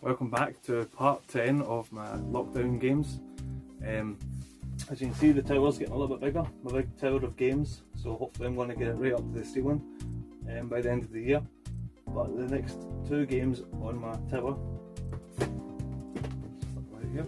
Welcome back to part 10 of my lockdown games. As you can see, the tower's getting a little bit bigger, my big tower of games, so hopefully I'm going to get it right up to the ceiling by the end of the year. But the next two games on my tower right here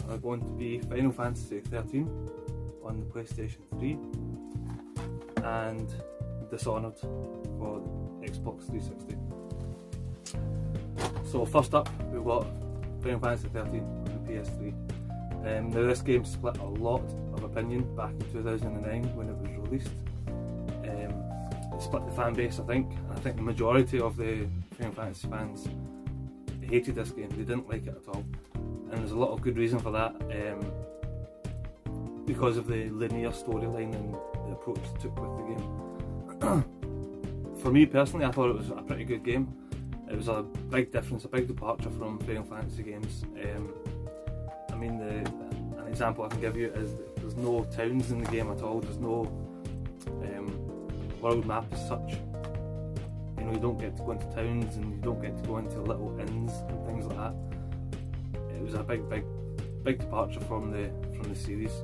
are going to be Final Fantasy XIII on the PlayStation 3 and Dishonoured for Xbox 360. So first up, we've got Final Fantasy XIII on the PS3. Now this game split a lot of opinion back in 2009 when it was released. It split the fan base, I think. I think the majority of the Final Fantasy fans hated this game. They didn't like it at all, and there's a lot of good reason for that. Because of the linear storyline and the approach it took with the game. For me personally, I thought it was a pretty good game. It was a big difference, a big departure from Final Fantasy games. I mean, an example I can give you is that there's no towns in the game at all. There's no world map as such. You know, you don't get to go into towns and you don't get to go into little inns and things like that. It was a big departure from the series.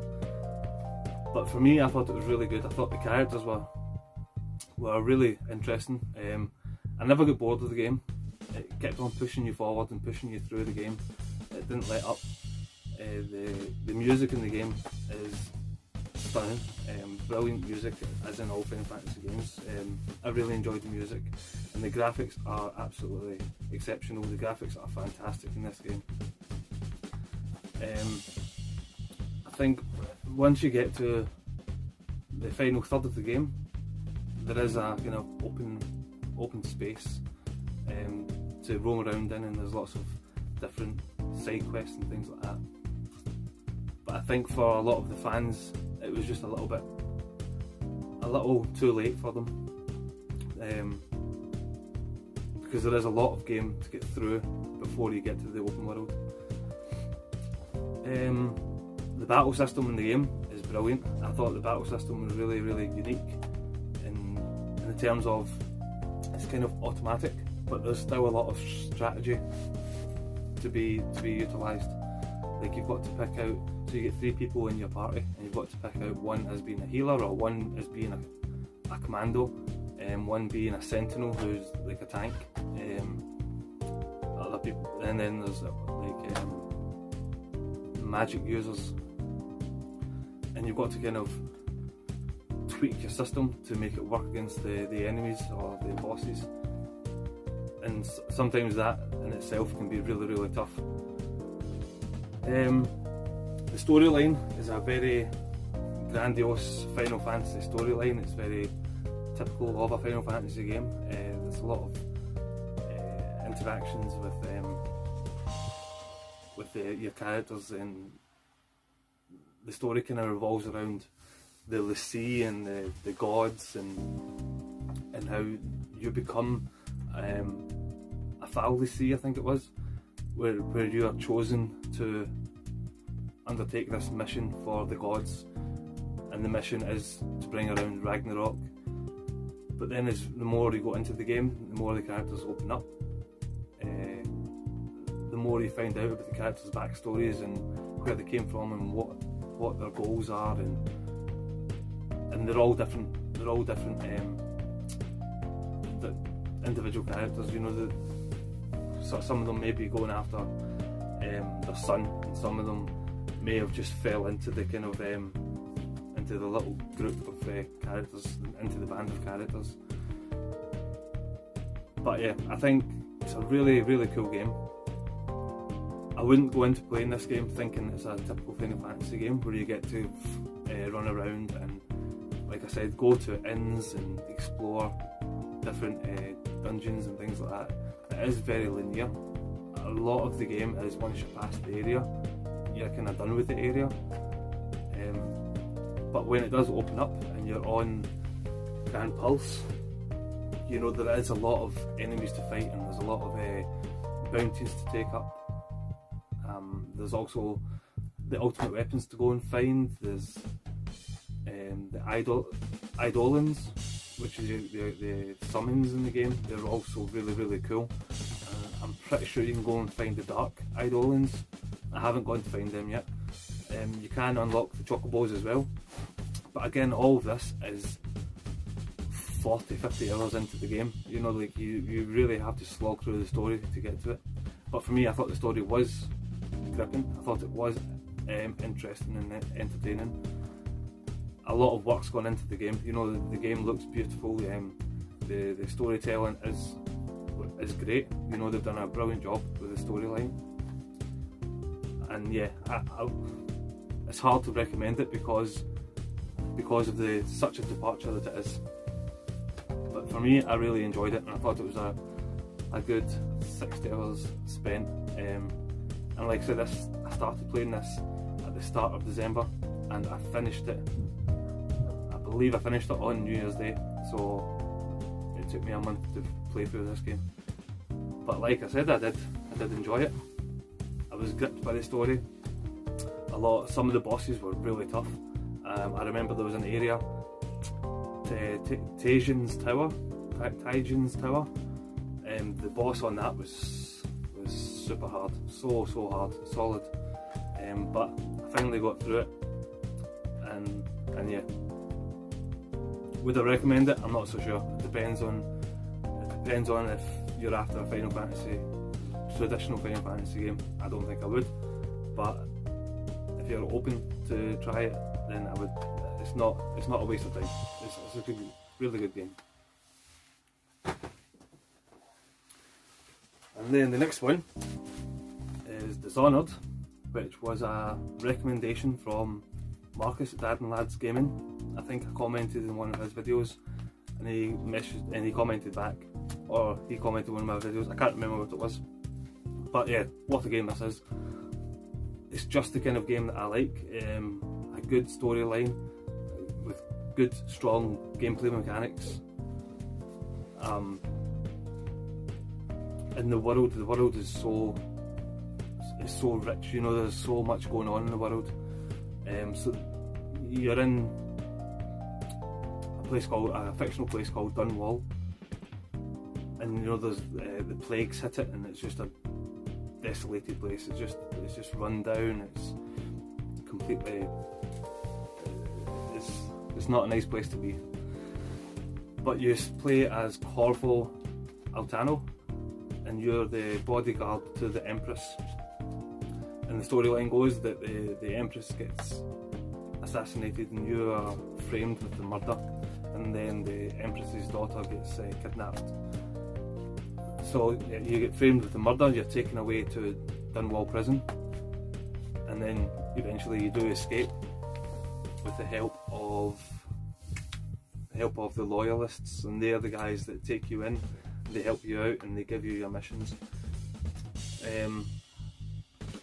But for me, I thought it was really good. I thought the characters were really interesting. I never got bored of the game. It kept on pushing you forward and pushing you through the game. It didn't let up. The music in the game is stunning. Brilliant music, as in all Final Fantasy games. I really enjoyed the music, and the graphics are absolutely exceptional. The graphics are fantastic in this game. I think once you get to the final third of the game, there is a kind of open space to roam around in, and there's lots of different side quests and things like that. But I think for a lot of the fans, it was just a little too late for them, because there is a lot of game to get through before you get to the open world. The battle system in the game is brilliant. I thought the battle system was really unique in the terms of it's kind of automatic, but there's still a lot of strategy to be utilised. Like, you've got to pick out, so you get 3 people in your party, and you've got to pick out one as being a healer, or one as being a commando, and one being a sentinel who's like a tank. Other people, and then there's like magic users, and you've got to kind of tweak your system to make it work against the enemies or the bosses, and sometimes that in itself can be really tough. The storyline is a very grandiose Final Fantasy storyline. It's very typical of a Final Fantasy game. There's a lot of interactions with your characters, and the story kind of revolves around the sea and the gods, and how you become a foul sea, I think it was, where you are chosen to undertake this mission for the gods, and the mission is to bring around Ragnarok. But then the more you go into the game, the more the characters open up, the more you find out about the characters' backstories and where they came from and what their goals are, and they're all different. They're all different the individual characters. You know, some of them may be going after their son, and some of them may have just fell into the kind of into the little group of characters, into the band of characters. But yeah, I think it's a really cool game. I wouldn't go into playing this game thinking it's a typical Final Fantasy game where you get to run around and, like I said, go to inns and explore different dungeons and things like that. It is very linear. A lot of the game is, once you pass the area, you're kind of done with the area. But when it does open up and you're on Grand Pulse, you know, there is a lot of enemies to fight, and there's a lot of bounties to take up. There's also the ultimate weapons to go and find. There's the Eidolons, which is the summons in the game. They're also really cool. I'm pretty sure you can go and find the Dark Eidolons. I haven't gone to find them yet. You can unlock the Chocobos as well. But again, all of this is 40-50 hours into the game. You know, like you really have to slog through the story to get to it. But for me, I thought the story was gripping. I thought it was interesting and entertaining. A lot of work's gone into the game. You know, the game looks beautiful. The storytelling is great. You know, they've done a brilliant job with the storyline. And yeah, it's hard to recommend it because of such a departure that it is. But for me, I really enjoyed it, and I thought it was a good 60 hours spent. And like I said, I started playing this at the start of December, and I finished it. I believe I finished it on New Year's Day, so it took me a month to play through this game. But like I said, I did enjoy it. I was gripped by the story. Some of the bosses were really tough. I remember there was an area, Tajin's Tower. The boss on that was super hard, so hard, solid. But I finally got through it, and yeah. Would I recommend it? I'm not so sure. It depends on if you're after a traditional Final Fantasy game. I don't think I would, but if you're open to try it, then I would. It's not a waste of time. It's a really good game. And then the next one is Dishonoured, which was a recommendation from Marcus at Dad and Lads Gaming. I think I commented in one of his videos, and he commented back, or he commented on one of my videos. I can't remember what it was, but yeah, what a game this is. It's just the kind of game that I like. A good storyline with good, strong gameplay mechanics. And the world is so rich. You know, there's so much going on in the world. So you're in a fictional place called Dunwall, and you know there's the plagues hit it, and it's just a desolated place. It's just run down. It's completely. It's not a nice place to be. But you play as Corvo Altano, and you're the bodyguard to the Empress. And the storyline goes that the Empress gets assassinated, and you are framed with the murder, and then the Empress's daughter gets kidnapped. So you get framed with the murder, you're taken away to Dunwall prison, and then eventually you do escape with the help of the loyalists, and they're the guys that take you in, they help you out, and they give you your missions.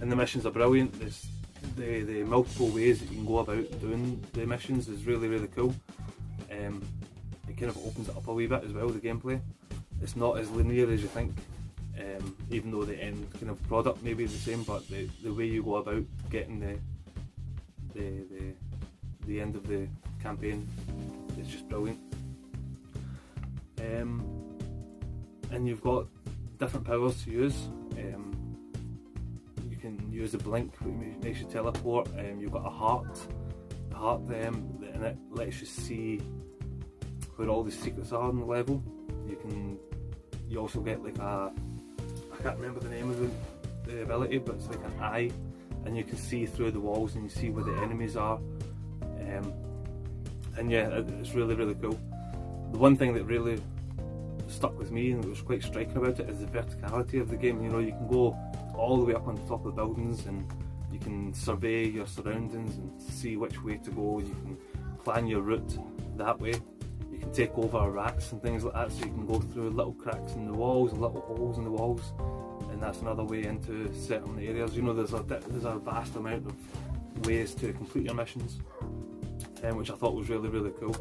And the missions are brilliant. There's the multiple ways that you can go about doing the missions is really cool. It kind of opens it up a wee bit as well, the gameplay. It's not as linear as you think, even though the end kind of product may be the same, but the way you go about getting the end of the campaign is just brilliant. And you've got different powers to use. You can use the blink, which makes you teleport. You've got a heart. The heart, and it lets you see where all the secrets are on the level. You also get like I can't remember the name of the ability, but it's like an eye, and you can see through the walls and you see where the enemies are. And yeah, it's really cool. The one thing that really stuck with me and was quite striking about it is the verticality of the game. You know, you can go all the way up on the top of the buildings, and you can survey your surroundings and see which way to go. You can plan your route that way. You can take over rats and things like that, so you can go through little cracks in the walls and little holes in the walls, and that's another way into certain areas. You know, there's a vast amount of ways to complete your missions, which I thought was really cool.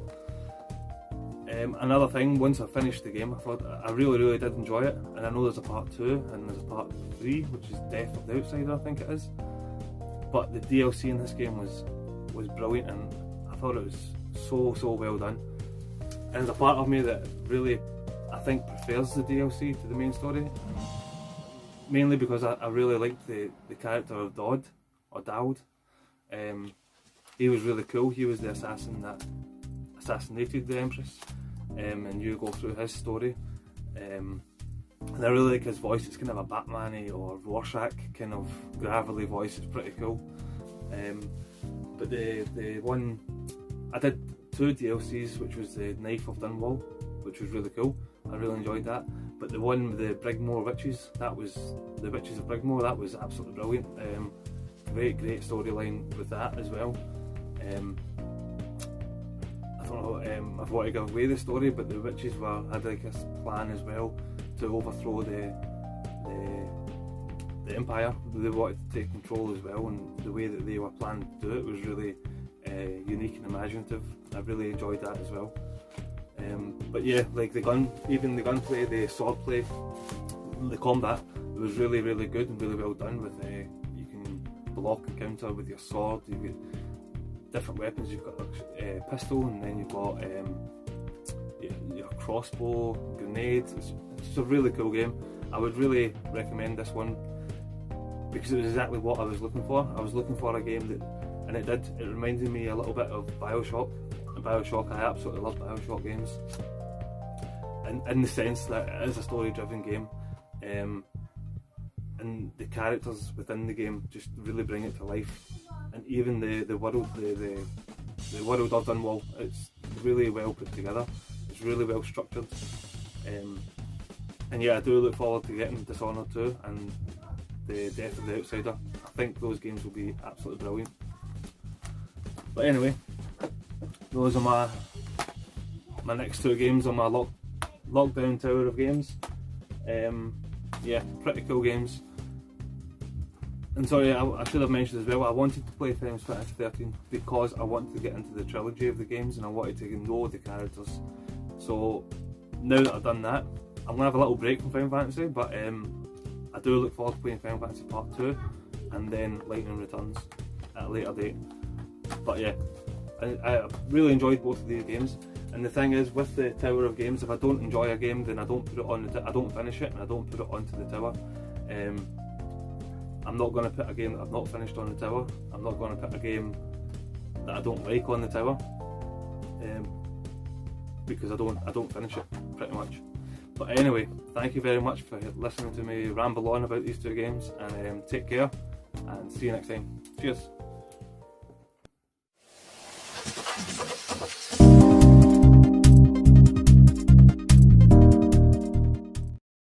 Another thing, once I finished the game, I thought I really did enjoy it, and I know there's a part 2 and there's a part 3, which is Death of the Outsider, I think it is. But the DLC in this game was brilliant, and I thought it was so well done. And there's a part of me that really, I think, prefers the DLC to the main story. mainly because I really liked the character of Dodd, or Dowd. He was really cool. He was the assassin that assassinated the Empress, and you go through his story. And I really like his voice. It's kind of a Batman-y or Rorschach kind of gravelly voice. It's pretty cool. But the one I did 2 DLCs, which was the Knife of Dunwall, which was really cool. I really enjoyed that. But the one with the Brigmore witches, that was the Witches of Brigmore. That was absolutely brilliant. Great storyline with that as well. I don't know if I want to give away the story, but the witches had like this plan as well to overthrow the empire. They wanted to take control as well, and the way that they were planning to do it was really unique and imaginative. I really enjoyed that as well. But yeah, like the gunplay, the swordplay, the combat, it was really good and really well done. With you can block and counter with your sword. You get different weapons. You've got a pistol, and then you've got your crossbow, grenades. It's a really cool game. I would really recommend this one because it was exactly what I was looking for. I was looking for a game that, and it did. It reminded me a little bit of Bioshock. And Bioshock, I absolutely love Bioshock games, and in the sense that it is a story-driven game, and the characters within the game just really bring it to life. And even the world, the world of Dunwall, it's really well put together. It's really well structured, and yeah, I do look forward to getting Dishonored 2 and the Death of the Outsider. I think those games will be absolutely brilliant. But anyway, those are my next 2 games on my lockdown tower of games. Yeah, pretty cool games. And sorry, I should have mentioned as well, I wanted to play Final Fantasy XIII because I wanted to get into the trilogy of the games and I wanted to know the characters. So now that I've done that, I'm going to have a little break from Final Fantasy, but I do look forward to playing Final Fantasy Part 2 and then Lightning Returns at a later date. But yeah, I really enjoyed both of these games. And the thing is, with the Tower of Games, if I don't enjoy a game, then I don't put it on I don't finish it, and I don't put it onto the tower. I'm not going to put a game that I've not finished on the tower. I'm not going to put a game that I don't like on the tower, because I don't finish it pretty much. But anyway, thank you very much for listening to me ramble on about these 2 games, and take care and see you next time. Cheers.